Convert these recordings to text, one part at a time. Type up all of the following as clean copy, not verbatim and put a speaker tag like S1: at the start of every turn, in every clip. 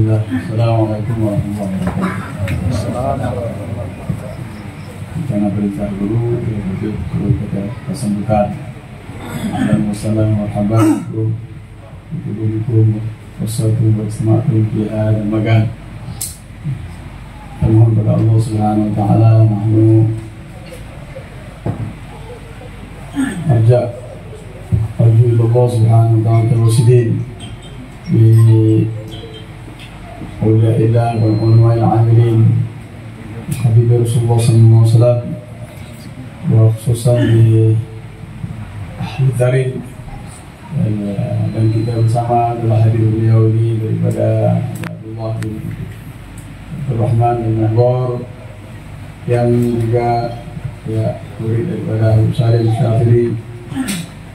S1: Bismillah. Assalamualaikum warahmatullahi wabarakatuh. Karena perintah guru, guru kita kesembuhan. Assalamualaikum warahmatullahi wabarakatuh. Wassalamualaikum warahmatullahi wabarakatuh. Mohon kepada Allah Subhanahu Wa Taala, nahnu arja Allah Subhanahu Wa Taala terwasidin bi awliyaillah wal ulamail amilin Habib Rasulullah sallallahu alaihi wasallam wa khususan di ahli darin, dan kita bersama telah hadir beliau ini daripada Abdullah bin Rahman bin Nahbar yang juga ya murid daripada Abu Salim Syafiri,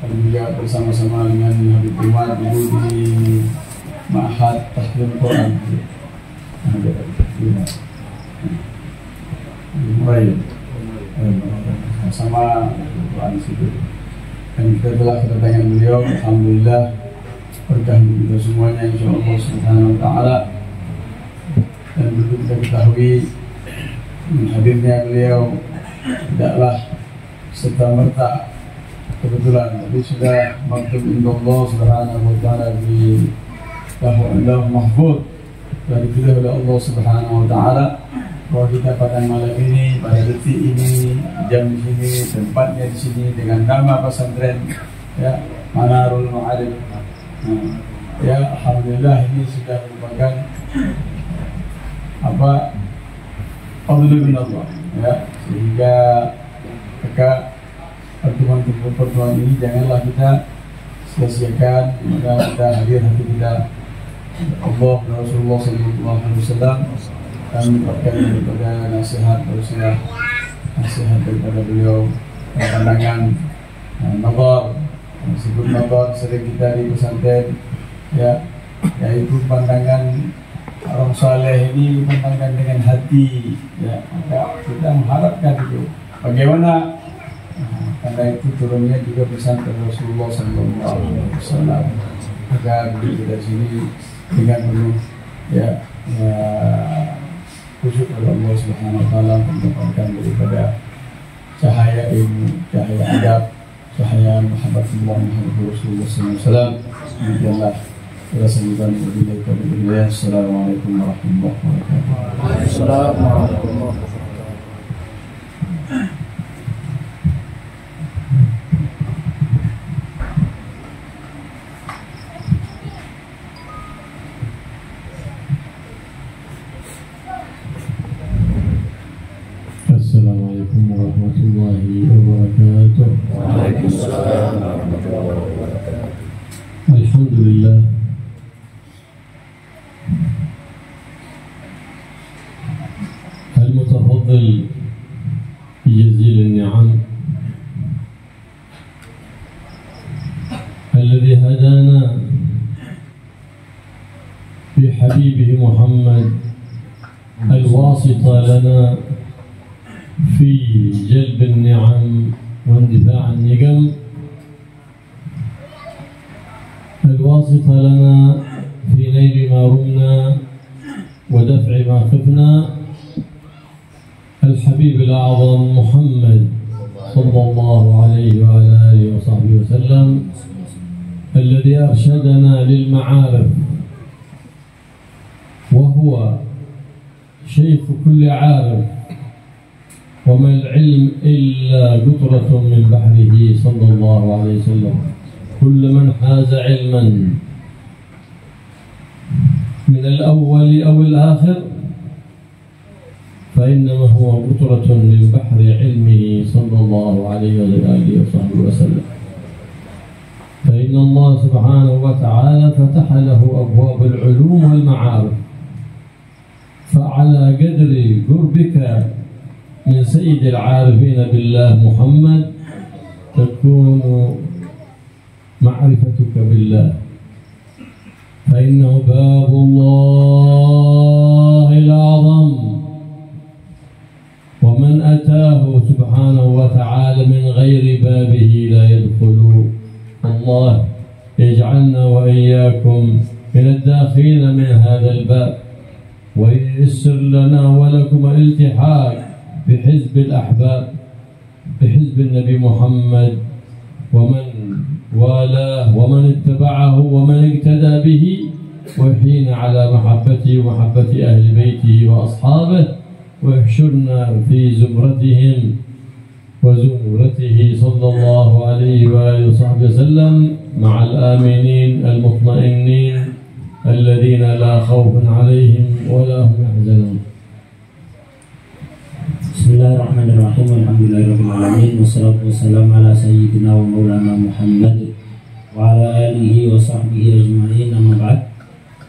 S1: dan juga bersama-sama dengan Habib Umar dulu di Ma'had Tahfidz Quran. Sama Quran situ. Dan kita telah kedatangan beliau, alhamdulillah berkah kita semuanya insyaallah subhanahu wa taala. Dan perlu kita ketahui hadirnya beliau tidaklah serta-merta kebetulan, tapi sudah maktub indallah subhanahu wa taala di lahu mahfuz, dari kita oleh Allah subhanahu wa taala bahwa kita pada malam ini, pada detik ini, jam di sini, tempatnya di sini dengan nama pesantren ya Manarul Ma'arif. Ya alhamdulillah ini sudah merupakan fadlu min Allah ya, sehingga maka pertemuan ini janganlah kita sia-siakan, maka kita hadir hati kita Allah dan Rasulullah sallallahu alaihi wasallam, dan mendapatkan daripada nasihat daripada beliau, pandangan nazar, disebut nazar sering kita di pesantren ya, yaitu pandangan orang saleh ini, pandangan dengan hati ya, maka kita mengharapkan itu bagaimana karena itu turunnya juga pesan dari Rasulullah sallallahu alaihi wasallam agar kita sini dengan penuh ya khusyuk kepada Allah Subhanahu wa taala, mendapatkan daripada cahaya ilmu, cahaya adab, cahaya Muhammadullah Rasulullah sallallahu alaihi wasallam. Demikianlah kita sambutkan berbeda kepada beliau. Assalamualaikum warahmatullahi wabarakatuh. Assalamualaikum. Assalamualaikum warahmatullahi wabarakatuh. Waalaikumsalam warahmatullahi wabarakatuh. Alhamdulillah, المتفضل بجزيل النعم الذي هدانا بحبيبه محمد الواسطة لنا في جلب النعم واندفاع النقم، الواسطة لنا في نيل ما رمنا ودفع ما خفنا، الحبيب الأعظم محمد صلى الله عليه وعلى آله وصحبه وسلم الذي أرشدنا للمعارف، وهو شيخ كل عارف، وما العلم إلا قطرة من بحره صلى الله عليه وسلم. كل من حاز علما من الأول أو الآخر فإنما هو قطرة من بحر علمه صلى الله عليه وآله وصحبه وسلم. فإن الله سبحانه وتعالى فتح له أبواب العلوم والمعارف، فعلى قدر قربك من سيد العارفين بالله محمد تكون معرفتك بالله، فإنه باب الله الأعظم، ومن أتاه سبحانه وتعالى من غير بابه لا يدخل. الله يجعلنا وإياكم من الداخلين من هذا الباب.
S2: وييسر لنا ولكم الالتحاق بحزب الأحباب، بحزب النبي محمد ومن والاه ومن اتبعه ومن اقتدى به، ويحيينا على محبته ومحبة أهل بيته وأصحابه، ويحشرنا في زمرتهم وزمرته صلى الله عليه وآله وصحبه وسلم مع الآمنين المطمئنين الذين لا خوف عليهم ولا هم يحزنون.
S3: Bismillahirrahmanirrahim. Alhamdulillahirabbil alamin, wassalatu wassalamu ala sayyidina wa maulana Muhammad wa ala alihi wa sahbihi ajma'in. Amma ba'd.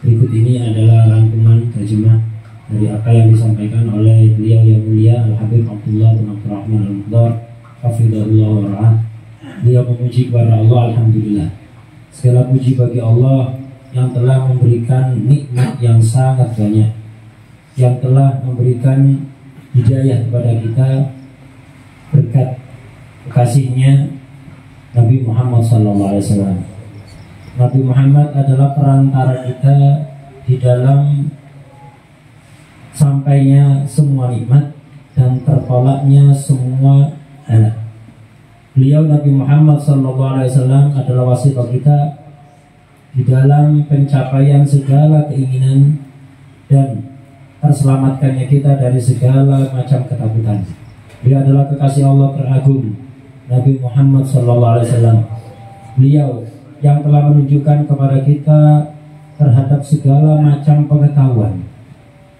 S3: Berikut ini adalah rangkuman terjemah dari apa yang disampaikan oleh beliau yang mulia Al-Habib Abdullah bin Abdurrahman Al-Mukhtar hafizahullah wa ra'ah. Beliau memuji kepada Allah, alhamdulillah. Segala puji bagi Allah yang telah memberikan nikmat yang sangat banyak, yang telah memberikan hidayah kepada kita berkat kasihnya Nabi Muhammad SAW. Nabi Muhammad adalah perantara kita di dalam sampainya semua nikmat dan tertolaknya semua bala. Beliau Nabi Muhammad SAW adalah wasithah kita di dalam pencapaian segala keinginan dan terselamatkannya kita dari segala macam ketakutan. Beliau adalah kekasih Allah teragung, Nabi Muhammad SAW. Beliau yang telah menunjukkan kepada kita terhadap segala macam pengetahuan.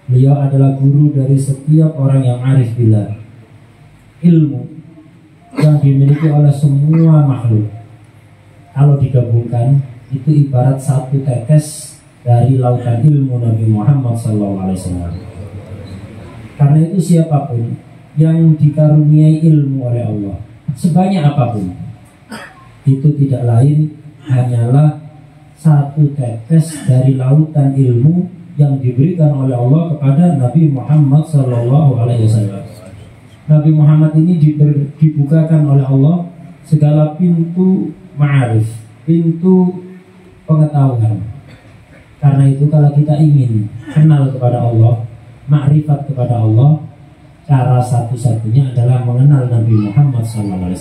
S3: Beliau adalah guru dari setiap orang yang arif billah. Ilmu yang dimiliki oleh semua makhluk, kalau digabungkan itu ibarat satu tetes dari lautan ilmu Nabi Muhammad SAW. Karena itu siapapun yang dikaruniai ilmu oleh Allah, sebanyak apapun, itu tidak lain hanyalah satu tetes dari lautan ilmu yang diberikan oleh Allah kepada Nabi Muhammad SAW. Nabi Muhammad ini dibukakan oleh Allah segala pintu ma'arif, pintu pengetahuan. Karena itu kalau kita ingin kenal kepada Allah, makrifat kepada Allah, cara satu-satunya adalah mengenal Nabi Muhammad SAW.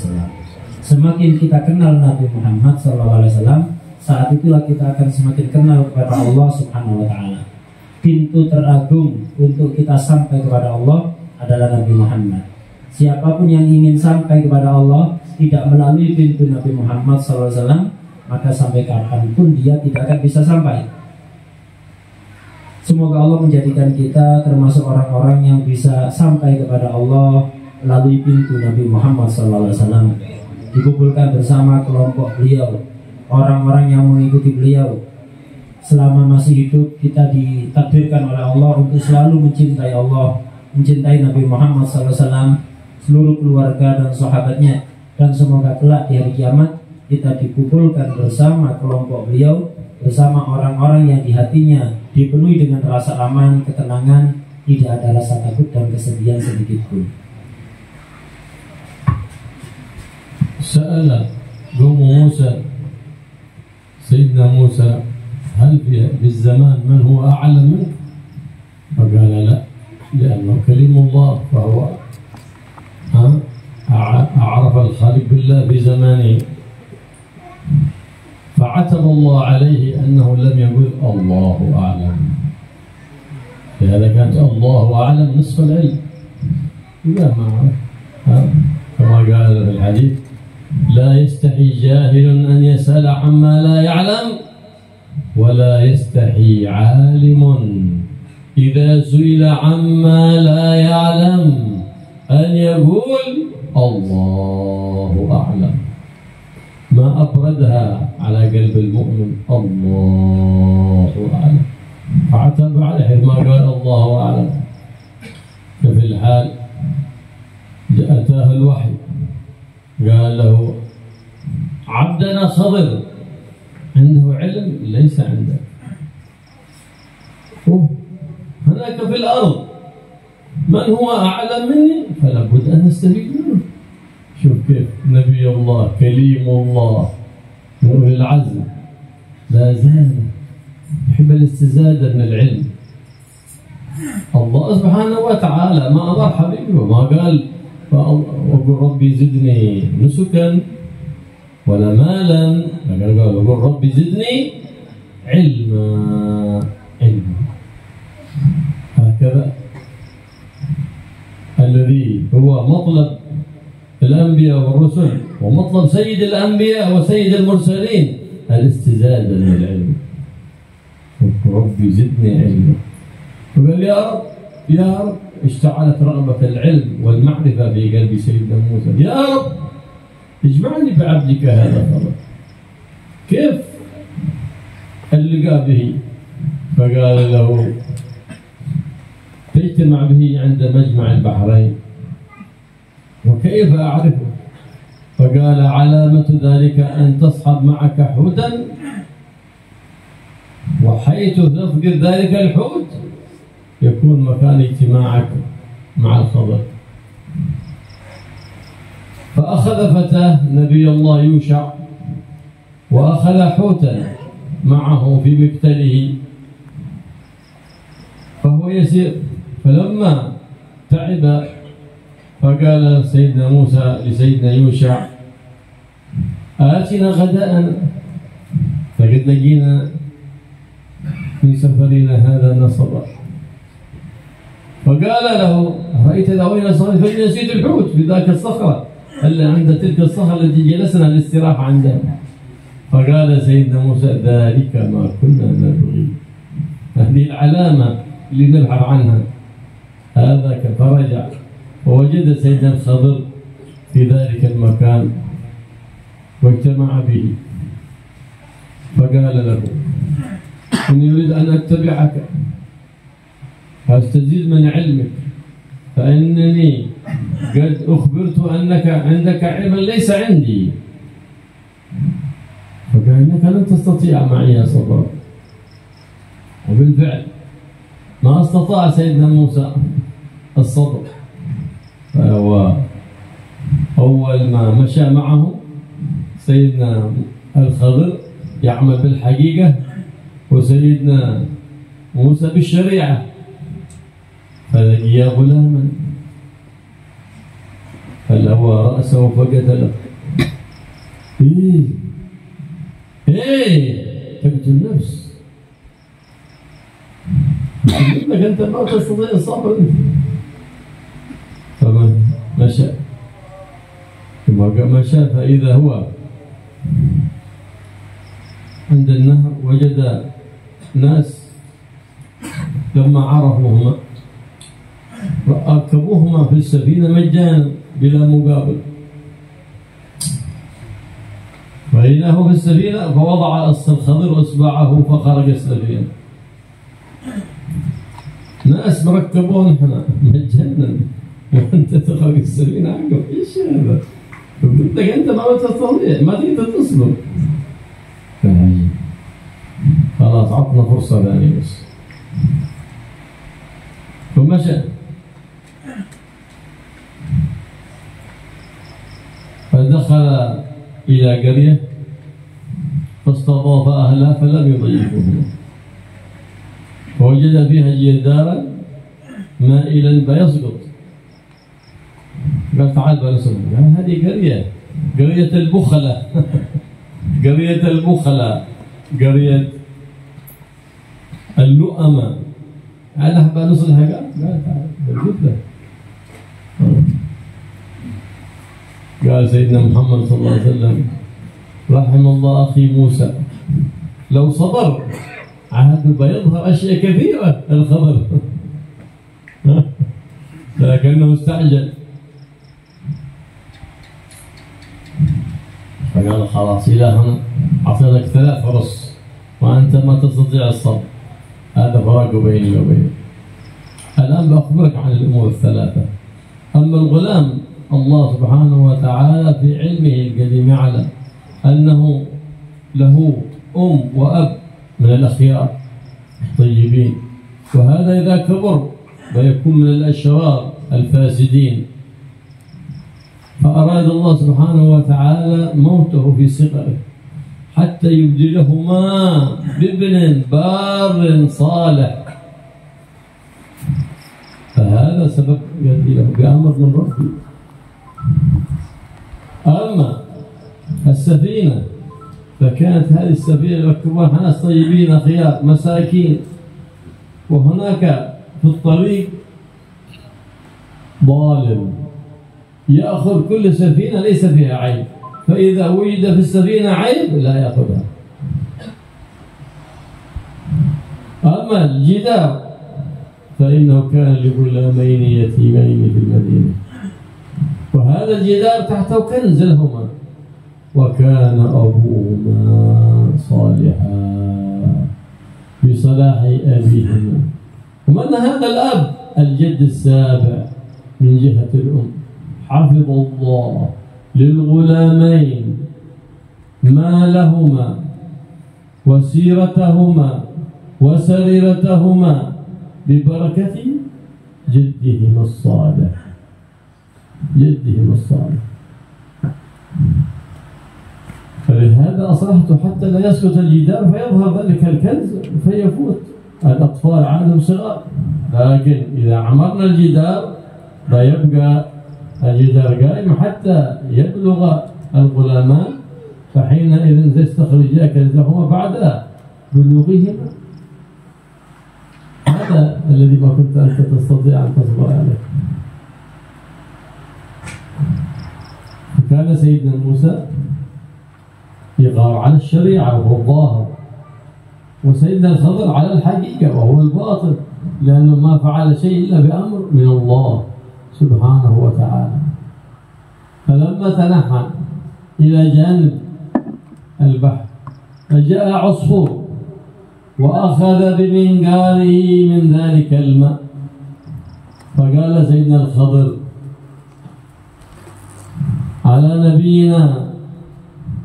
S3: Semakin kita kenal Nabi Muhammad SAW, saat itulah kita akan semakin kenal kepada Allah Subhanahu wa Ta'ala. Pintu teragung untuk kita sampai kepada Allah adalah Nabi Muhammad. Siapapun yang ingin sampai kepada Allah tidak melalui pintu Nabi Muhammad SAW, maka sampai kapanpun dia tidak akan bisa sampai. Semoga Allah menjadikan kita termasuk orang-orang yang bisa sampai kepada Allah melalui pintu Nabi Muhammad SAW. Dikumpulkan bersama kelompok beliau, orang-orang yang mengikuti beliau. Selama masih hidup kita ditakdirkan oleh Allah untuk selalu mencintai Allah, mencintai Nabi Muhammad SAW, seluruh keluarga dan sahabatnya. Dan semoga kelak di hari kiamat kita dikumpulkan bersama kelompok beliau, bersama orang-orang yang di hatinya dipenuhi dengan rasa aman, ketenangan, tidak ada rasa takut dan kesedihan sedikit pun.
S2: Sa'ala قوم موسى سيدنا موسى هل في الزمان من هو أعلم منه؟ فقال لا، لأنه كلم الله فهو أعرف الخالق بالله في زمانه، فعتب الله عليه أنه لم يقل الله أعلم. لهذا كانت الله أعلم نصف العلم. إذا ما كما قال في الحديث لا يستحي جاهل أن يسأل عما لا يعلم، ولا يستحي عالم إذا سئل عما لا يعلم أن يقول الله أعلم. ما أبردها على قلب المؤمن الله أعلم، فعتب عليه ما قال الله أعلم. ففي الحال أتاه الوحي قال له عبدنا صبر، عنده علم ليس عندك، هناك في الأرض من هو أعلم مني فلا بد أن نستفيد منه. شوف كيف نبي الله كليم الله من أولي العزم لا زال يحب الاستزادة من العلم، الله سبحانه وتعالى ما أمر حبيبه، ما قال وقل ربي زدني نسكا ولا مالا، لكن قال وقل ربي زدني علما. هكذا الذي هو مطلب الأنبياء والرسل ومطلب سيد الأنبياء وسيد المرسلين الاستزادة من العلم. ربي زدني علما. فقال يا رب اشتعلت رغبة العلم والمعرفة في قلب سيدنا موسى، يا رب اجمعني بعبدك هذا خبر. كيف اللقاء به؟ فقال له تجتمع به عند مجمع البحرين. وكيف أعرفه؟ فقال علامة ذلك أن تصحب معك حوتا، وحيث تفقد ذلك الحوت يكون مكان اجتماعك مع الخضر. فأخذ فتاه نبي الله يوشع وأخذ حوتا معه في مكتله فهو يسير. فلما تعب فقال سيدنا موسى لسيدنا يوشع آتنا غداءنا، فقد لقينا في سفرنا هذا نصبا. فقال له رأيت ذوين صغير فإني نسيت الحوت بذاك الصخرة اللي عند تلك الصخرة التي جلسنا للاستراحة عندها. فقال سيدنا موسى ذلك ما كنا نبغي، هذه العلامة اللي نبحث عنها. هذا فرجع ووجد سيدنا الخضر في ذلك المكان واجتمع به. فقال له إني أريد أن أتبعك فاستزيد من علمك، فإنني قد أخبرت أنك عندك علما ليس عندي. فقال إنك لن تستطيع معي صبرا. وبالفعل ما استطاع سيدنا موسى الصبر. فهو أول ما مشى معه سيدنا الخضر يعمل بالحقيقة وسيدنا موسى بالشريعة، فلقي غلاما فلوى رأسه فقتله. تقتل النفس، لك أنت ما تستطيع الصبر. فمن مشى ثم مشى فإذا هو عند النهر وجد ناس لما عرفوهما ركبوهما في السفينة مجانا بلا مقابل. فإذا في السفينة فوضع الخضر إصبعه فخرج السفينة. ناس مركبون احنا مجانا وانت تخرج السفينة عقب، ايش هذا؟ قلت لك انت ما تستطيع، ما تقدر تصبر. خلاص عطنا فرصة ثانية بس. فمشى فدخل إلى قرية فاستضاف أهلها فلم يضيفوهم، فوجد فيها جدارا مائلا فيسقط. قال تعال بنسلم. قال هذه قرية البخلة قرية البخلة، قرية اللؤمة. قال أحبا نصلها. قال تعال بجيب له. قال سيدنا محمد صلى الله عليه وسلم رحم الله أخي موسى لو صبر عاد بيظهر أشياء كثيرة الخبر لكنه استعجل. فقال خلاص إلهنا أعطيتك 3 فرص وأنت ما تستطيع الصبر، هذا فراق بيني وبينك. الآن بأخبرك عن الأمور ال3. أما الغلام الله سبحانه وتعالى في علمه القديم يعلم أنه له أم وأب من الأخيار الطيبين، وهذا إذا كبر فيكون من الأشرار الفاسدين. فأراد الله سبحانه وتعالى موته في صغره حتى يبدلهما بابن بار صالح. هذا سبب يأتي له بأمر من ربه. أما السفينة فكانت هذه السفينة يركبونها ناس طيبين خيار مساكين، وهناك في الطريق ظالم يأخذ كل سفينة ليس فيها عيب، فإذا وجد في السفينة عيب لا يأخذها. أما الجدار فإنه كان لغلامين يتيمين في المدينة، وهذا الجدار تحته كنز لهما، وكان أبوهما صالحا بصلاح أبيهما. ومن هذا الأب الجد السابع من جهة الأم، حفظ الله للغلامين مالهما وسيرتهما وسريرتهما ببركة جدهما الصالح. جدهما الصالح. فلهذا أصلحته حتى لا يسقط الجدار فيظهر ذلك الكنز فيفوت الأطفال عادهم صغار، لكن إذا عمرنا الجدار لا يبقى الجدار قائم حتى يبلغ الغلامان، فحينئذ يستخرجا كنزهما بعد بلوغهما. هذا الذي ما كنت أنت تستطيع أن تصبر عليه. فكان سيدنا موسى يغار على الشريعة وهو الظاهر، وسيدنا الخضر على الحقيقة وهو الباطن، لأنه ما فعل شيء إلا بأمر من الله سبحانه وتعالى. فلما تنحى إلى جانب البحر فجاء عصفور وأخذ بمنقاره من ذلك الماء، فقال سيدنا الخضر على نبينا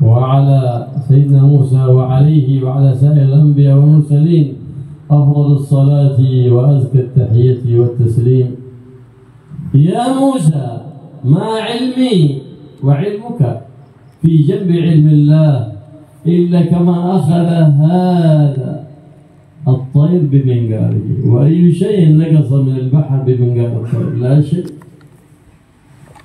S2: وعلى سيدنا موسى وعليه وعلى سائر الأنبياء والمرسلين أفضل الصلاة وأزكى التحية والتسليم: يا موسى ما علمي وعلمك في جنب علم الله إلا كما أخذ هذا الطير بمنقاره، وأي شيء نقص من البحر بمنقار الطير؟ لا شيء.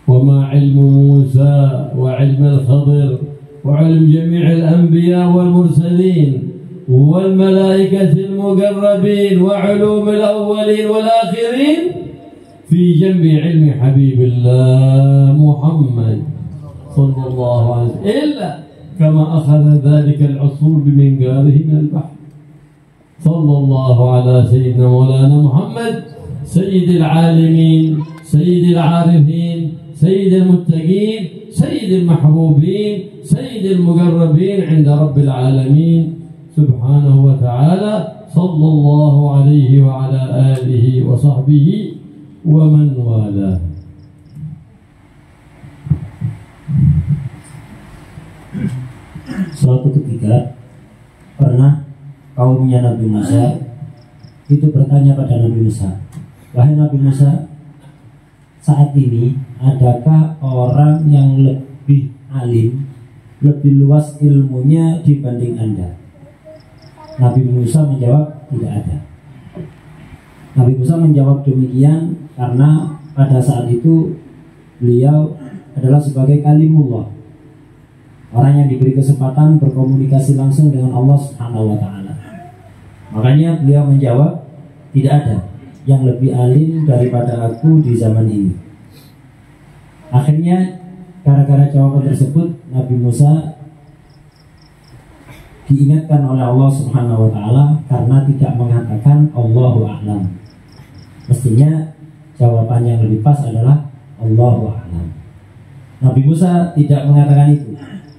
S2: وما علم موسى وعلم الخضر وعلم جميع الأنبياء والمرسلين والملائكة المقربين وعلوم الأولين والآخرين في جنب علم حبيب الله محمد صلى الله عليه وسلم إلا كما أخذ ذلك العصفور بمنقاره من البحر. صلى الله على سيدنا مولانا محمد سيد العالمين سيد العارفين سيد المتقين سيد المحبوبين سيد المقربين عند رب العالمين سبحانه وتعالى، صلى الله عليه وعلى آله وصحبه ومن والاه.
S3: Suatu ketika pernah kaumnya Nabi Musa itu bertanya pada Nabi Musa, wahai Nabi Musa, saat ini adakah orang yang lebih alim, lebih luas ilmunya dibanding Anda? Nabi Musa menjawab, tidak ada. Nabi Musa menjawab demikian karena pada saat itu beliau adalah sebagai kalimullah, orang yang diberi kesempatan berkomunikasi langsung dengan Allah Subhanahu wa Ta'ala. Makanya beliau menjawab, tidak ada yang lebih alim daripada aku di zaman ini. Akhirnya gara-gara jawaban tersebut Nabi Musa diingatkan oleh Allah Subhanahu wa Ta'ala karena tidak mengatakan Allahu a'lam. Mestinya jawaban yang lebih pas adalah Allahu a'lam. Nabi Musa tidak mengatakan itu.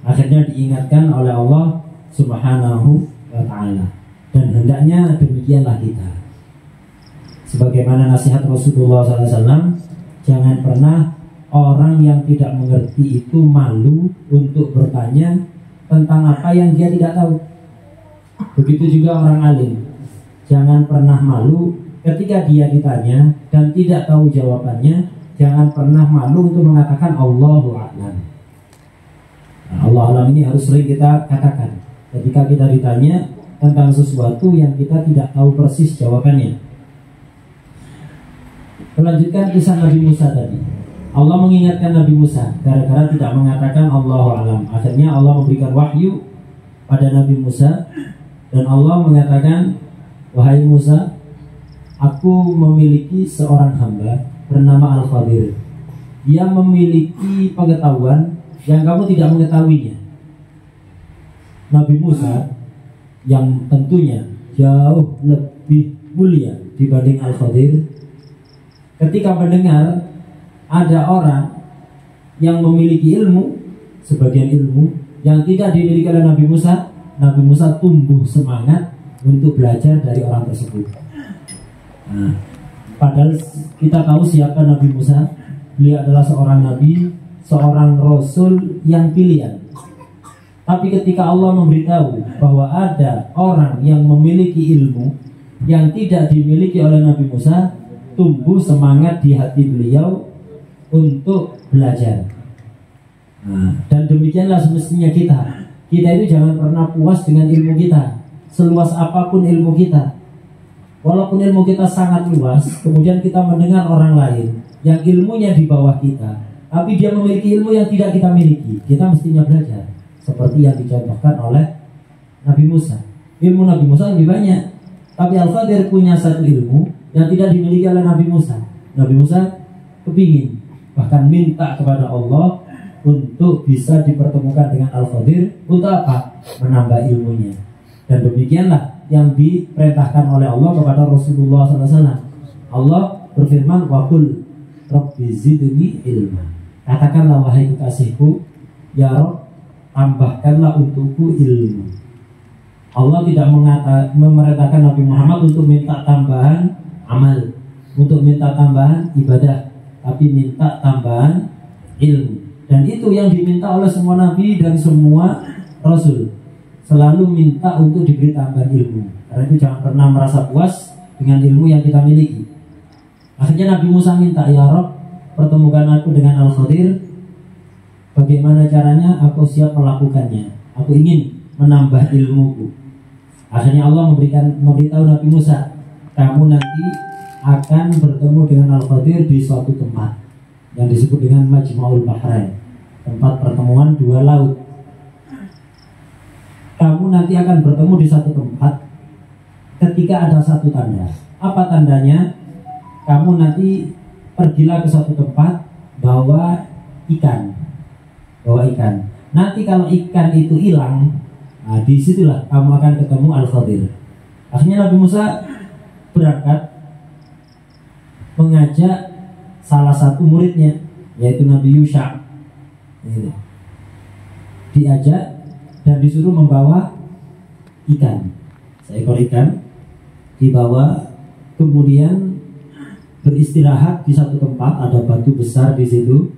S3: Akhirnya diingatkan oleh Allah Subhanahu wa Ta'ala. Dan hendaknya demikianlah kita. Sebagaimana nasihat Rasulullah SAW, jangan pernah orang yang tidak mengerti itu malu untuk bertanya tentang apa yang dia tidak tahu. Begitu juga orang alim, jangan pernah malu ketika dia ditanya dan tidak tahu jawabannya. Jangan pernah malu untuk mengatakan Allahu a'lam. Nah, Allah a'lam ini harus sering kita katakan ketika kita ditanya tentang sesuatu yang kita tidak tahu persis jawabannya. Melanjutkan kisah Nabi Musa tadi. Allah mengingatkan Nabi Musa gara-gara tidak mengatakan Allahu a'lam. Akhirnya Allah memberikan wahyu pada Nabi Musa dan Allah mengatakan, wahai Musa, aku memiliki seorang hamba bernama Al-Khadir. Dia memiliki pengetahuan yang kamu tidak mengetahuinya. Nabi Musa yang tentunya jauh lebih mulia dibanding Al-Khadir, ketika mendengar ada orang yang memiliki ilmu, sebagian ilmu yang tidak dimiliki oleh Nabi Musa tumbuh semangat untuk belajar dari orang tersebut. Nah, padahal kita tahu siapa Nabi Musa. Beliau adalah seorang nabi, seorang rasul yang pilihan. Tapi ketika Allah memberitahu bahwa ada orang yang memiliki ilmu yang tidak dimiliki oleh Nabi Musa, tumbuh semangat di hati beliau untuk belajar. Nah, dan demikianlah semestinya kita. Kita itu jangan pernah puas dengan ilmu kita, seluas apapun ilmu kita. Walaupun ilmu kita sangat luas, kemudian kita mendengar orang lain yang ilmunya di bawah kita, tapi dia memiliki ilmu yang tidak kita miliki, kita mestinya belajar. Seperti yang dicontohkan oleh Nabi Musa. Ilmu Nabi Musa lebih banyak, tapi Al-Khadir punya satu ilmu yang tidak dimiliki oleh Nabi Musa. Nabi Musa kepingin, bahkan minta kepada Allah untuk bisa dipertemukan dengan Al-Khadir. Untuk apa? Menambah ilmunya. Dan demikianlah yang diperintahkan oleh Allah kepada Rasulullah SAW. Allah berfirman, waqul rabbi zidni ilma. Katakanlah wahai kekasihku, ya Rabb, tambahkanlah untukku ilmu. Allah tidak memerintahkan Nabi Muhammad untuk minta tambahan amal, untuk minta tambahan ibadah, tapi minta tambahan ilmu. Dan itu yang diminta oleh semua nabi dan semua rasul. Selalu minta untuk diberi tambahan ilmu. Karena itu jangan pernah merasa puas dengan ilmu yang kita miliki. Akhirnya Nabi Musa minta, ya Rabb, pertemukan aku dengan Al-Khadir. Bagaimana caranya? Aku siap melakukannya. Aku ingin menambah ilmuku. Akhirnya Allah memberitahu Nabi Musa, kamu nanti akan bertemu dengan Al-Khadir di suatu tempat yang disebut dengan Majma'ul Bahrain, tempat pertemuan dua laut. Kamu nanti akan bertemu di satu tempat ketika ada satu tanda. Apa tandanya? Kamu nanti pergilah ke suatu tempat, bawa ikan. Nanti kalau ikan itu hilang, nah disitulah kamu akan ketemu Al-Khadir. Akhirnya Nabi Musa berangkat mengajak salah satu muridnya, yaitu Nabi Yusha. Diajak dan disuruh membawa ikan, seekor ikan dibawa, kemudian beristirahat di satu tempat, ada batu besar di situ.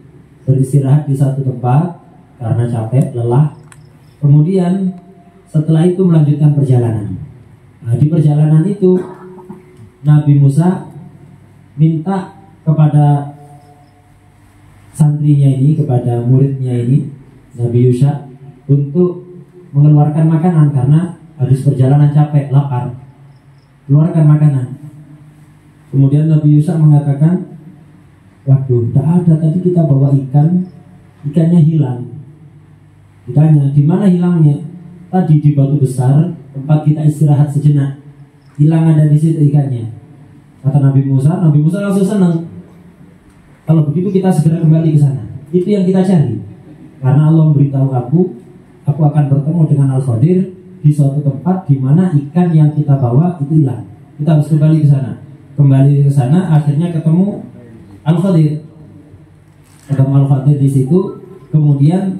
S3: Beristirahat di satu tempat karena capek, lelah. Kemudian setelah itu melanjutkan perjalanan. Nah, di perjalanan itu Nabi Musa minta kepada santrinya ini, kepada muridnya ini, Nabi Yusha, untuk mengeluarkan makanan karena habis perjalanan capek, lapar. Keluarkan makanan. Kemudian Nabi Yusha mengatakan, waduh, tak ada, tadi kita bawa ikan, ikannya hilang. Ditanya, di mana hilangnya? Tadi di batu besar, tempat kita istirahat sejenak. Hilang, ada di situ ikannya. Kata Nabi Musa langsung senang. Kalau begitu kita segera kembali ke sana. Itu yang kita cari. Karena Allah memberitahu aku akan bertemu dengan Al-Khadir di suatu tempat di mana ikan yang kita bawa itu hilang. Kita harus kembali ke sana. Kembali ke sana, akhirnya ketemu Al-Khadir. Ketemu Al-Khadir di situ. Kemudian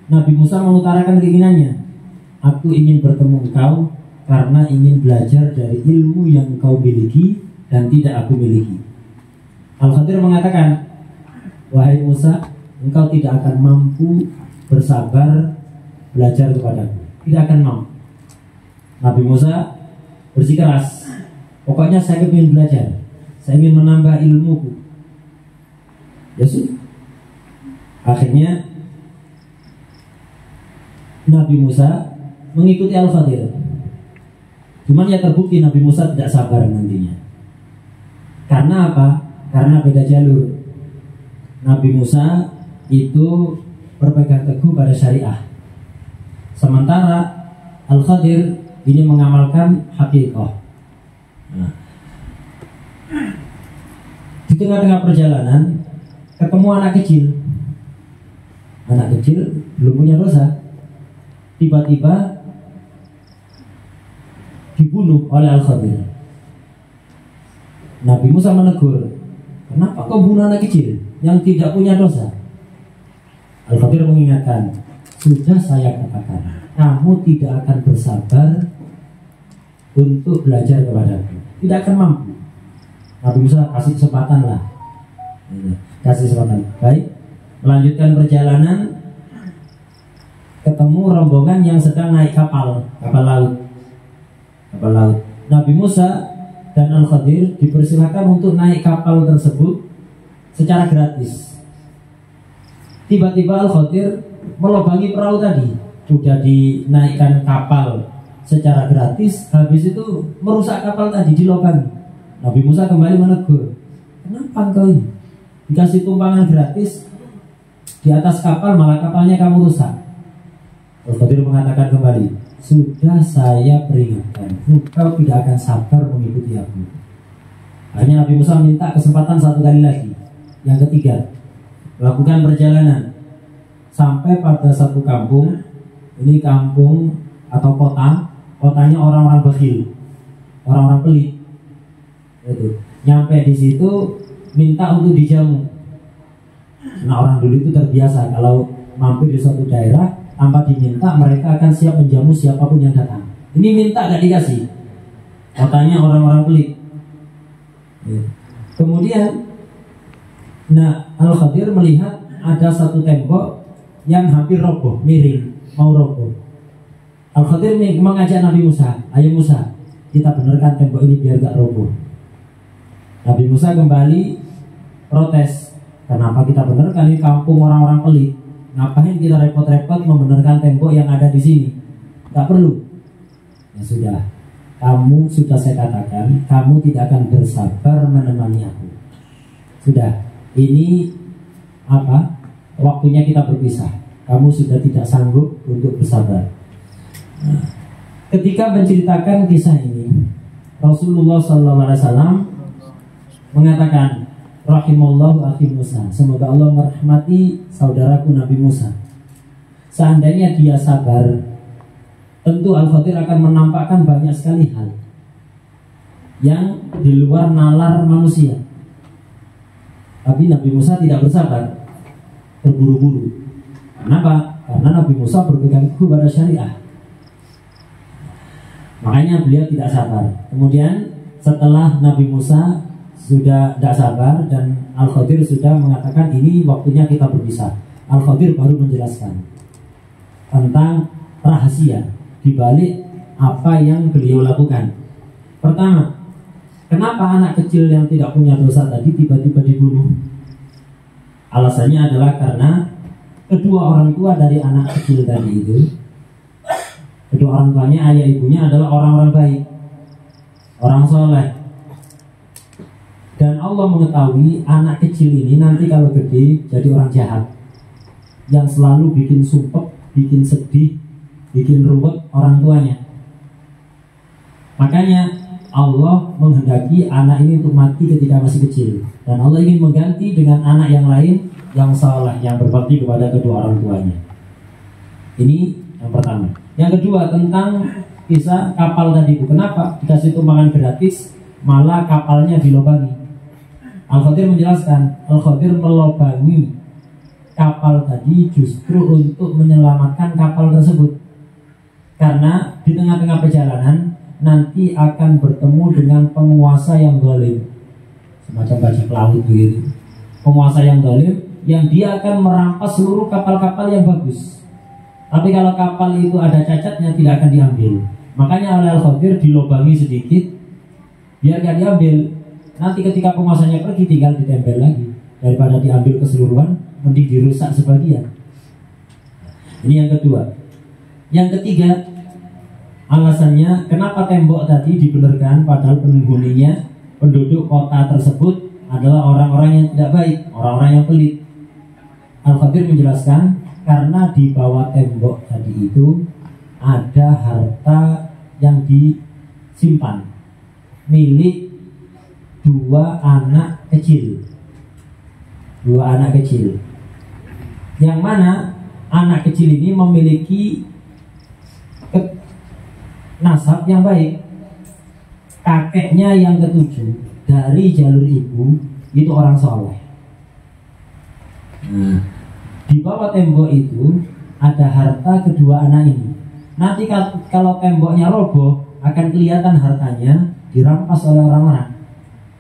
S3: Nabi Musa mengutarakan keinginannya. Aku ingin bertemu engkau karena ingin belajar dari ilmu yang engkau miliki dan tidak aku miliki. Al-Khadir mengatakan, wahai Musa, engkau tidak akan mampu bersabar belajar kepadaku. Tidak akan mampu. Nabi Musa bersikeras, pokoknya saya ingin belajar, saya ingin menambah ilmuku. Ya sudah. Akhirnya Nabi Musa mengikuti Al-Khadir. Cuman ya terbukti Nabi Musa tidak sabar nantinya. Karena apa? karena beda jalur. Nabi Musa itu berpegang teguh pada syariah, sementara Al-Khadir ini mengamalkan hakikah. Nah, di tengah-tengah perjalanan ketemu anak kecil. Anak kecil belum punya dosa, tiba-tiba dibunuh oleh Al-Khadir. Nabi Musa menegur, kenapa kau bunuh anak kecil yang tidak punya dosa? Al-Khadir mengingatkan, sudah saya katakan, kamu tidak akan bersabar untuk belajar kepadaku, tidak akan mampu. Nabi Musa kasih kesempatan lah, kasih kesempatan. Baik, melanjutkan perjalanan, ketemu rombongan yang sedang naik kapal laut. Nabi Musa dan Al-Khadir dipersilakan untuk naik kapal tersebut secara gratis. Tiba-tiba Al-Khadir melobangi perahu tadi, sudah dinaikkan kapal secara gratis, habis itu merusak kapal tadi, dilobangi. Nabi Musa kembali menegur, kenapa engkau ini dikasih tumpangan gratis, di atas kapal malah kapalnya kamu rusak? Al-Khadir mengatakan kembali, sudah saya peringatkan, engkau tidak akan sabar mengikuti aku. Akhirnya Nabi Musa minta kesempatan satu kali lagi, yang ketiga. Lakukan perjalanan sampai pada satu kampung. Ini kampung atau kotanya orang-orang bakhil, orang-orang pelit. Itu. Nyampe di situ minta untuk dijamu. Nah, orang dulu itu terbiasa kalau mampir di suatu daerah tanpa diminta, mereka akan siap menjamu siapapun yang datang. Ini minta gak dikasih. Kotanya orang-orang pelit. Kemudian Al-Khadir melihat ada satu tembok yang hampir roboh, miring, mau roboh. Al-Khadir mengajak Nabi Musa, ayo Musa, kita benarkan tembok ini biar gak roboh. Nabi Musa kembali protes, kenapa kita benarkan, ini kampung orang-orang pelit, ngapain kita repot-repot membenarkan tembok yang ada di sini? Gak perlu. Ya sudah, kamu sudah saya katakan, kamu tidak akan bersabar menemani aku. Sudah. Ini waktunya kita berpisah. Kamu sudah tidak sanggup untuk bersabar. Nah, ketika menceritakan kisah ini, Rasulullah SAW mengatakan, rahimallahu akhi Musa, semoga Allah merahmati saudaraku Nabi Musa. Seandainya dia sabar, tentu Al-Khadir akan menampakkan banyak sekali hal yang di luar nalar manusia. Tapi Nabi Musa tidak bersabar, terburu-buru. Kenapa? Karena Nabi Musa berpegang teguh pada syariah. Makanya beliau tidak sabar. Kemudian setelah Nabi Musa sudah tidak sabar dan Al-Khadir sudah mengatakan ini waktunya kita berpisah, Al-Khadir baru menjelaskan tentang rahasia di balik apa yang beliau lakukan. Pertama, kenapa anak kecil yang tidak punya dosa tadi tiba-tiba dibunuh? Alasannya adalah karena kedua orang tua dari anak kecil tadi itu, kedua orang tuanya, ayah ibunya adalah orang-orang baik, orang soleh. Dan Allah mengetahui anak kecil ini nanti kalau gede jadi orang jahat, yang selalu bikin sumpek, bikin sedih, bikin ruwet orang tuanya. Makanya Allah menghendaki anak ini untuk mati ketika masih kecil, dan Allah ingin mengganti dengan anak yang lain yang saleh, yang berbakti kepada kedua orang tuanya. Ini yang pertama. Yang kedua, tentang kisah kapal tadi. Kenapa dikasih tumpangan gratis malah kapalnya dilobangi? Al-Khadir menjelaskan, Al-Khadir melobangi kapal tadi justru untuk menyelamatkan kapal tersebut, karena di tengah-tengah perjalanan nanti akan bertemu dengan penguasa yang zalim, semacam bajak laut begitu. Penguasa yang zalim yang dia akan merampas seluruh kapal-kapal yang bagus. Tapi kalau kapal itu ada cacatnya tidak akan diambil. Makanya oleh Al-Khadir dilobangi sedikit biar gak diambil. Nanti ketika penguasanya pergi tinggal ditempel lagi. Daripada diambil keseluruhan, mending dirusak sebagian. Ini yang kedua. Yang ketiga, alasannya kenapa tembok tadi dibenarkan padahal penghuninya, penduduk kota tersebut adalah orang-orang yang tidak baik, orang-orang yang pelit. Al-Khadir menjelaskan karena di bawah tembok tadi itu ada harta yang disimpan milik dua anak kecil, yang mana anak kecil ini memiliki nasab yang baik. Kakeknya yang ketujuh dari jalur ibu itu orang soleh. Nah, di bawah tembok itu ada harta kedua anak ini. Nanti kalau temboknya roboh akan kelihatan hartanya dirampas oleh orang-orang.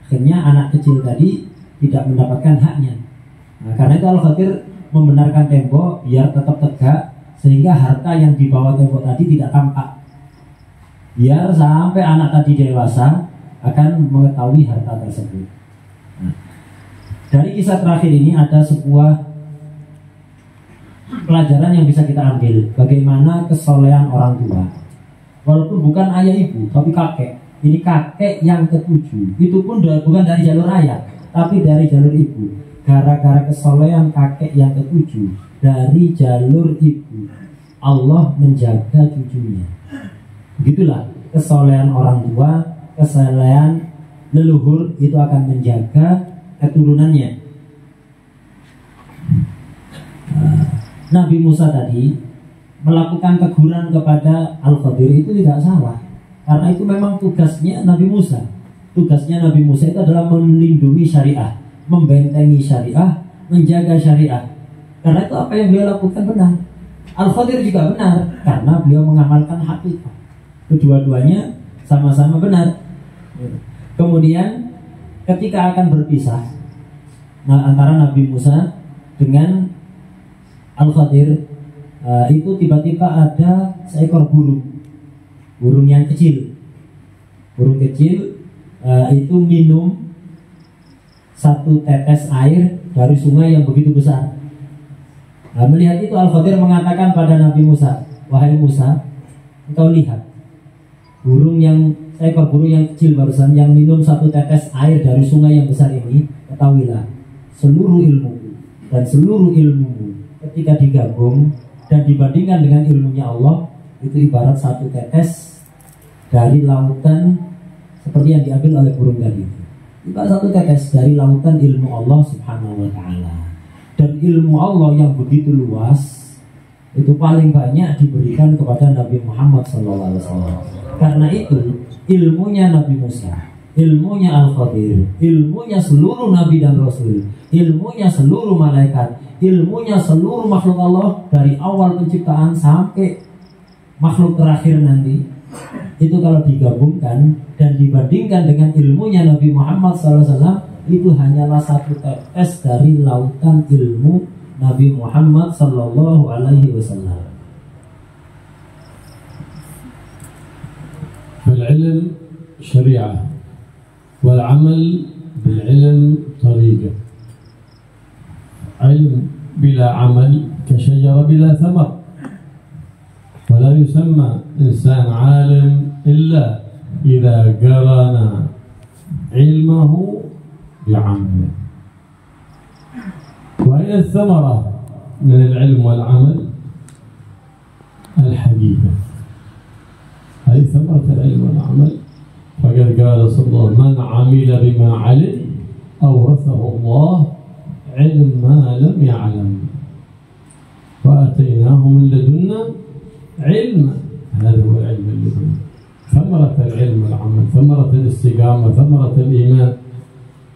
S3: Akhirnya anak kecil tadi tidak mendapatkan haknya. Nah, karena itu Al-Khadir membenarkan tembok biar tetap tegak, sehingga harta yang di bawah tembok tadi tidak tampak. Biar sampai anak tadi dewasa akan mengetahui harta tersebut. Nah, dari kisah terakhir ini ada sebuah pelajaran yang bisa kita ambil. Bagaimana kesolehan orang tua. Walaupun bukan ayah ibu, tapi kakek. Ini kakek yang ketujuh. Itu pun bukan dari jalur ayah, tapi dari jalur ibu. Gara-gara kesolehan kakek yang ketujuh dari jalur ibu, Allah menjaga cucunya. Begitulah kesolehan orang tua, kesolehan leluhur itu akan menjaga keturunannya. Nabi Musa tadi melakukan teguran kepada Al-Khadir itu tidak salah, karena itu memang tugasnya Nabi Musa. Tugasnya Nabi Musa itu adalah melindungi syariah, membentengi syariah, menjaga syariah. Karena itu apa yang beliau lakukan benar. Al-Khadir juga benar karena beliau mengamalkan hakikat. Kedua-duanya sama-sama benar. Kemudian ketika akan berpisah antara Nabi Musa dengan Al-Khadir, itu tiba-tiba ada seekor burung yang kecil. Burung kecil itu minum satu tetes air dari sungai yang begitu besar. Nah, melihat itu Al-Khadir mengatakan pada Nabi Musa, wahai Musa, engkau lihat seekor burung yang kecil barusan yang minum satu tetes air dari sungai yang besar ini. Ketahuilah, seluruh ilmuku dan seluruh ilmumu ketika digabung dan dibandingkan dengan ilmunya Allah, itu ibarat satu tetes dari lautan seperti yang diambil oleh burung tadi. Ibarat satu tetes dari lautan ilmu Allah Subhanahu wa ta'ala. Dan ilmu Allah yang begitu luas itu paling banyak diberikan kepada Nabi Muhammad SAW. Karena itu ilmunya Nabi Musa, ilmunya Al-Khadir, ilmunya seluruh Nabi dan Rasul, ilmunya seluruh malaikat, ilmunya seluruh makhluk Allah dari awal penciptaan sampai makhluk terakhir nanti, itu kalau digabungkan dan dibandingkan dengan ilmunya Nabi Muhammad SAW, itu hanyalah satu tetes dari lautan ilmu Nabi Muhammad Sallallahu Alaihi Wasallam.
S2: فالعلم شريعة والعمل بالعلم طريقة. علم بلا عمل كشجرة بلا ثمر، ولا يسمى إنسان عالم إلا إذا قرن علمه بعمله. وهي الثمرة من العلم والعمل الحقيقة، هذه ثمرة العلم والعمل. فقد قال صلى الله عليه وسلم من عمل بما علم أورثه الله علم ما لم يعلم وآتيناه من لدنا علما. هذا هو العلم اللدني، ثمرة العلم والعمل، ثمرة الاستقامة، ثمرة الإيمان.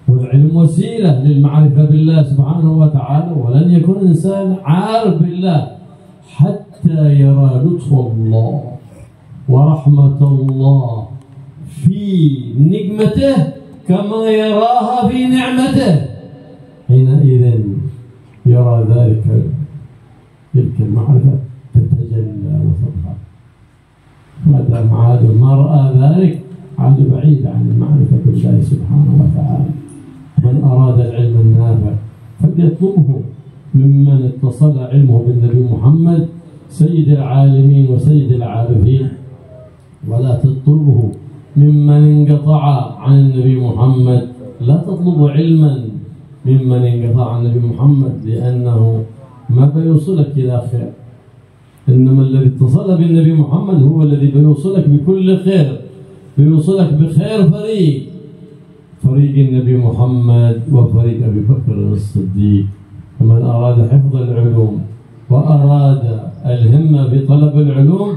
S2: والعلم وسيلة للمعرفة بالله سبحانه وتعالى، ولن يكون إنسان عارف بالله حتى يرى لطف الله ورحمة الله في نقمته كما يراها في نعمته. حينئذ يرى ذلك، تلك المعرفة تتجلى وتظهر. ما دام عاد ما رأى ذلك عاد بعيد عن المعرفة بالله سبحانه وتعالى. من أراد العلم النافع فليطلبه ممن اتصل علمه بالنبي محمد سيد العالمين وسيد العارفين، ولا تطلبه ممن انقطع عن النبي محمد لا تطلبوا علما ممن انقطع عن النبي محمد لأنه ما بيوصلك إلى خير، إنما الذي اتصل بالنبي محمد هو الذي بيوصلك بكل خير، بيوصلك بخير فريق النبي محمد وفريق أبي بكر الصديق. فمن أراد حفظ العلوم وأراد الهمة في طلب العلوم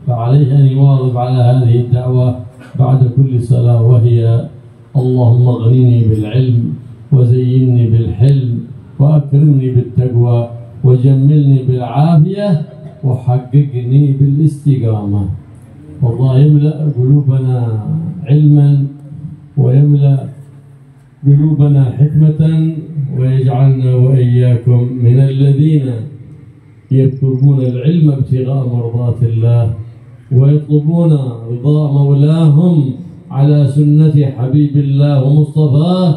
S2: فعليه أن يواظب على هذه الدعوة بعد كل صلاة، وهي اللهم اغنني بالعلم وزينني بالحلم وأكرمني بالتقوى وجملني بالعافية وحققني بالاستقامة. والله يملأ قلوبنا علما ويملأ قلوبنا حكمة ويجعلنا وإياكم من الذين يطلبون العلم ابتغاء مرضات الله ويطلبون رضا مولاهم على سنة حبيب الله ومصطفاه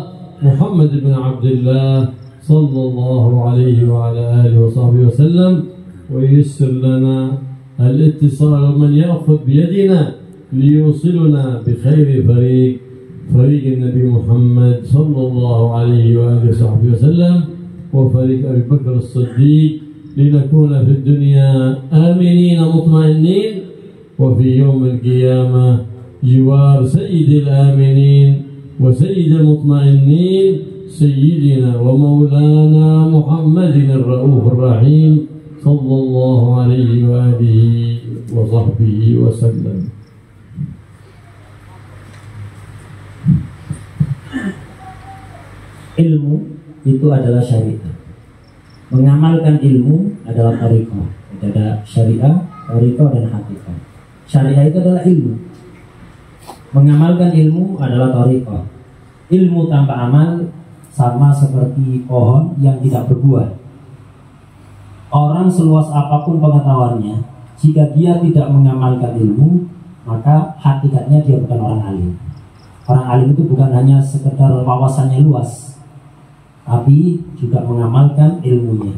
S2: محمد بن عبد الله صلى الله عليه وعلى آله وصحبه وسلم، وييسر لنا الاتصال ومن يأخذ بيدنا ليوصلنا بخير فريق النبي محمد صلى الله عليه وآله وصحبه وسلم وفريق أبي بكر الصديق، لنكون في الدنيا آمنين مطمئنين، وفي يوم القيامة جوار سيد الآمنين وسيد المطمئنين سيدنا ومولانا محمد الرؤوف الرحيم صلى الله عليه وآله وصحبه وسلم.
S3: Ilmu itu adalah syariat. Mengamalkan ilmu adalah thariqah. Ada syariah, thariqah dan hakikat. Syariah itu adalah ilmu. Mengamalkan ilmu adalah thariqah. Ilmu tanpa amal sama seperti pohon yang tidak berbuah. Orang seluas apapun pengetahuannya, jika dia tidak mengamalkan ilmu, maka hakikatnya dia bukan orang alim. Orang alim itu bukan hanya sekedar wawasannya luas, tapi juga mengamalkan ilmunya.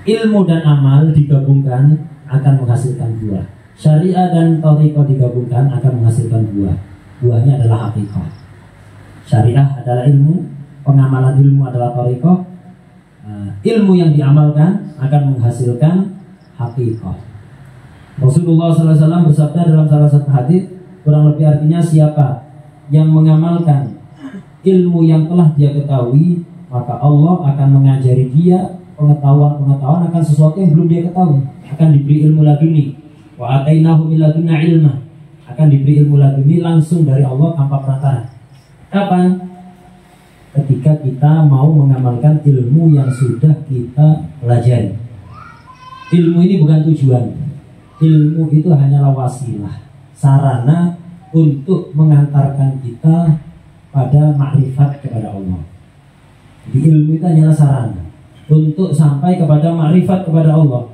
S3: Ilmu dan amal digabungkan akan menghasilkan buah. Syariah dan thariqah digabungkan akan menghasilkan buah. Buahnya adalah hakikat. Syariah adalah ilmu, pengamalan ilmu adalah thariqah. Ilmu yang diamalkan akan menghasilkan hakikat. Rasulullah SAW bersabda dalam salah satu hadis, kurang lebih artinya siapa yang mengamalkan ilmu yang telah dia ketahui, maka Allah akan mengajari dia pengetahuan akan sesuatu yang belum dia ketahui. Akan diberi ilmu laduni. Wa atainahu min ladunna ilma. Akan diberi ilmu laduni langsung dari Allah tanpa perantara. Kapan? Ketika kita mau mengamalkan ilmu yang sudah kita pelajari. Ilmu ini bukan tujuan. Ilmu itu hanyalah wasilah, sarana untuk mengantarkan kita pada makrifat kepada Allah. Jadi ilmu itu hanyalah sarana untuk sampai kepada makrifat kepada Allah.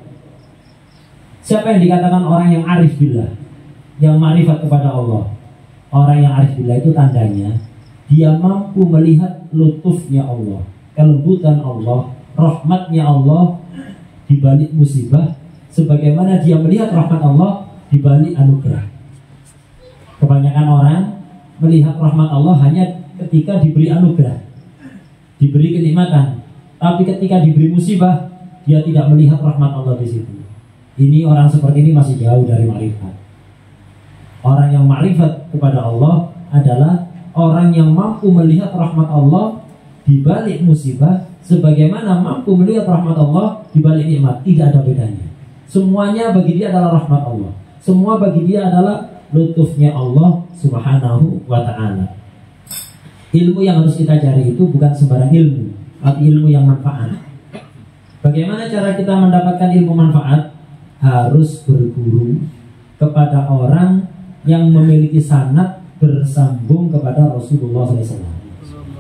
S3: Siapa yang dikatakan orang yang arif billah, yang makrifat kepada Allah? Orang yang arif billah itu tandanya dia mampu melihat lutufnya Allah, kelembutan Allah, rahmatnya Allah di balik musibah, sebagaimana dia melihat rahmat Allah di balik anugerah. Kebanyakan orang melihat rahmat Allah hanya ketika diberi anugerah, diberi kenikmatan, tapi ketika diberi musibah dia tidak melihat rahmat Allah di situ. Ini orang seperti ini masih jauh dari makrifat. Orang yang makrifat kepada Allah adalah orang yang mampu melihat rahmat Allah di balik musibah, sebagaimana mampu melihat rahmat Allah di balik nikmat. Tidak ada bedanya. Semuanya bagi dia adalah rahmat Allah. Semua bagi dia adalah lutufnya Allah Subhanahu wa ta'ala. Ilmu yang harus kita cari itu bukan sembarang ilmu, tapi ilmu yang manfaat. Bagaimana cara kita mendapatkan ilmu manfaat? Harus berguru kepada orang yang memiliki sanad bersambung kepada Rasulullah SAW.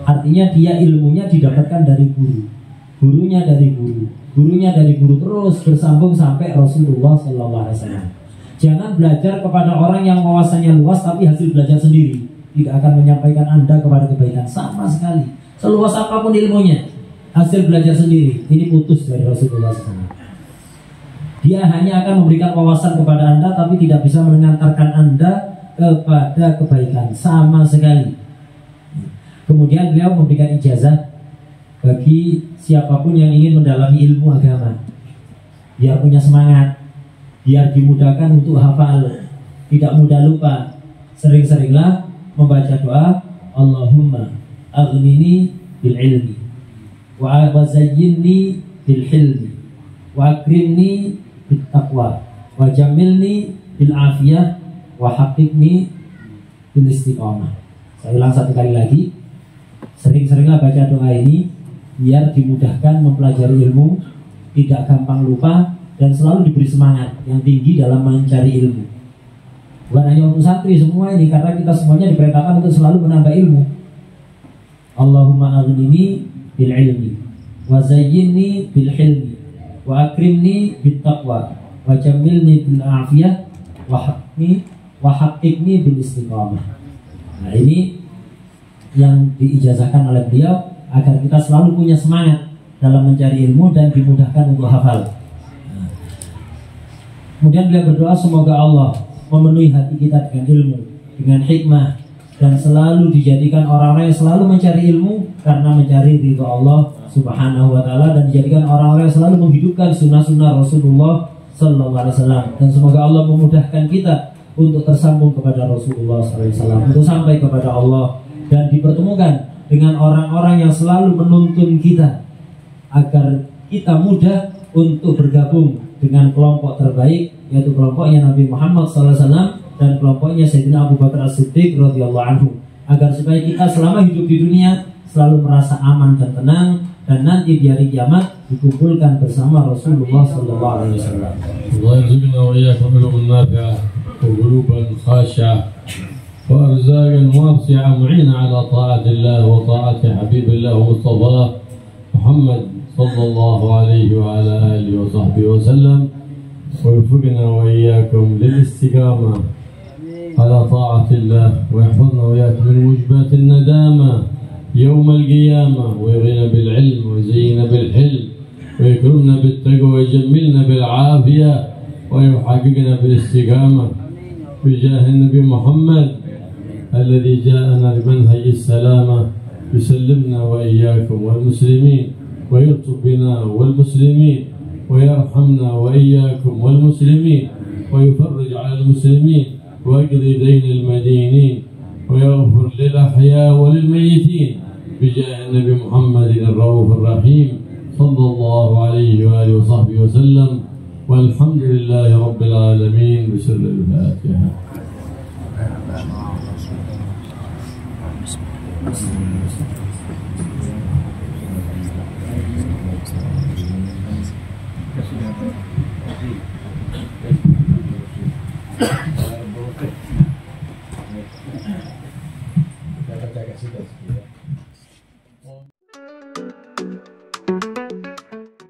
S3: Artinya dia ilmunya didapatkan dari guru, gurunya dari guru, gurunya dari guru, terus bersambung sampai Rasulullah SAW. Jangan belajar kepada orang yang wawasannya luas tapi hasil belajar sendiri, tidak akan menyampaikan Anda kepada kebaikan sama sekali. Seluas apapun ilmunya, hasil belajar sendiri, ini putus dari Rasulullah SAW. Dia hanya akan memberikan wawasan kepada Anda tapi tidak bisa mengantarkan Anda kepada kebaikan sama sekali. Kemudian beliau memberikan ijazah bagi siapapun yang ingin mendalami ilmu agama, biar punya semangat, biar dimudahkan untuk hafal, tidak mudah lupa. Sering-seringlah membaca doa, Allahumma aghnini bil ilmi wa zayyinni bil hilmi wa akrimni bit taqwa wa jamilni bil afiyah wa haqiqni bil istiqamah. Saya ulang satu kali lagi. Sering-seringlah baca doa ini biar dimudahkan mempelajari ilmu, tidak gampang lupa, dan selalu diberi semangat yang tinggi dalam mencari ilmu. Bukan hanya untuk santri semua ini, karena kita semuanya diperintahkan untuk selalu menambah ilmu. Allahumma aghnini bil ilmi wa zayyinni bil hilmi wa akrimni bit taqwa wa jamilni bil afiyah wa haqiqni bil istiqamah. Nah, ini yang diijazahkan oleh beliau agar kita selalu punya semangat dalam mencari ilmu dan dimudahkan untuk hafal. Kemudian beliau berdoa semoga Allah memenuhi hati kita dengan ilmu, dengan hikmah, dan selalu dijadikan orang-orang yang selalu mencari ilmu karena mencari ridha Allah Subhanahu wa taala, dan dijadikan orang-orang yang selalu menghidupkan sunnah-sunnah Rasulullah sallallahu alaihi wasallam. Dan semoga Allah memudahkan kita untuk tersambung kepada Rasulullah sallallahu alaihi wasallam, untuk sampai kepada Allah dan dipertemukan dengan orang-orang yang selalu menuntun kita agar kita mudah untuk bergabung dengan kelompok terbaik, yaitu kelompoknya Nabi Muhammad SAW dan kelompoknya Sayyidina Abu Bakar As-Siddiq radhiyallahu anhu, agar supaya kita selama hidup di dunia selalu merasa aman dan tenang, dan nanti di hari kiamat dikumpulkan bersama Rasulullah sallallahu alaihi wasallam.
S2: Allah yarzuqna wa iyyakum ilman nafi'an wa quluban khashi'ah wa arzaqan wasi'ah mu'ina ala ta'atillah wa ta'ati habibillah Mustafa Muhammad sallallahu alaihi wa ala alihi wa sahbihi wa sallam, wa yuwaffiqna wa iyyakum lil istiqamah ala ta'atillah wa yahfazna wa iyyakum min wujubatin nadama يوم القيامة ويغنى بالعلم ويزينا بالحلم ويكرمنا بالتقوى ويجملنا بالعافية ويحققنا بالاستقامة بجاه النبي محمد الذي جاءنا بمنهج السلامة، يسلمنا وإياكم والمسلمين ويلطف بنا والمسلمين ويرحمنا وإياكم والمسلمين ويفرج على المسلمين ويقضي دين المدينين ويغفر للأحياء وللميتين بجاه النبي محمد الرؤوف الرحيم صلى الله عليه وآله وصحبه وسلم، والحمد لله رب العالمين بسر الفاتحة.
S1: Kita jaga situ.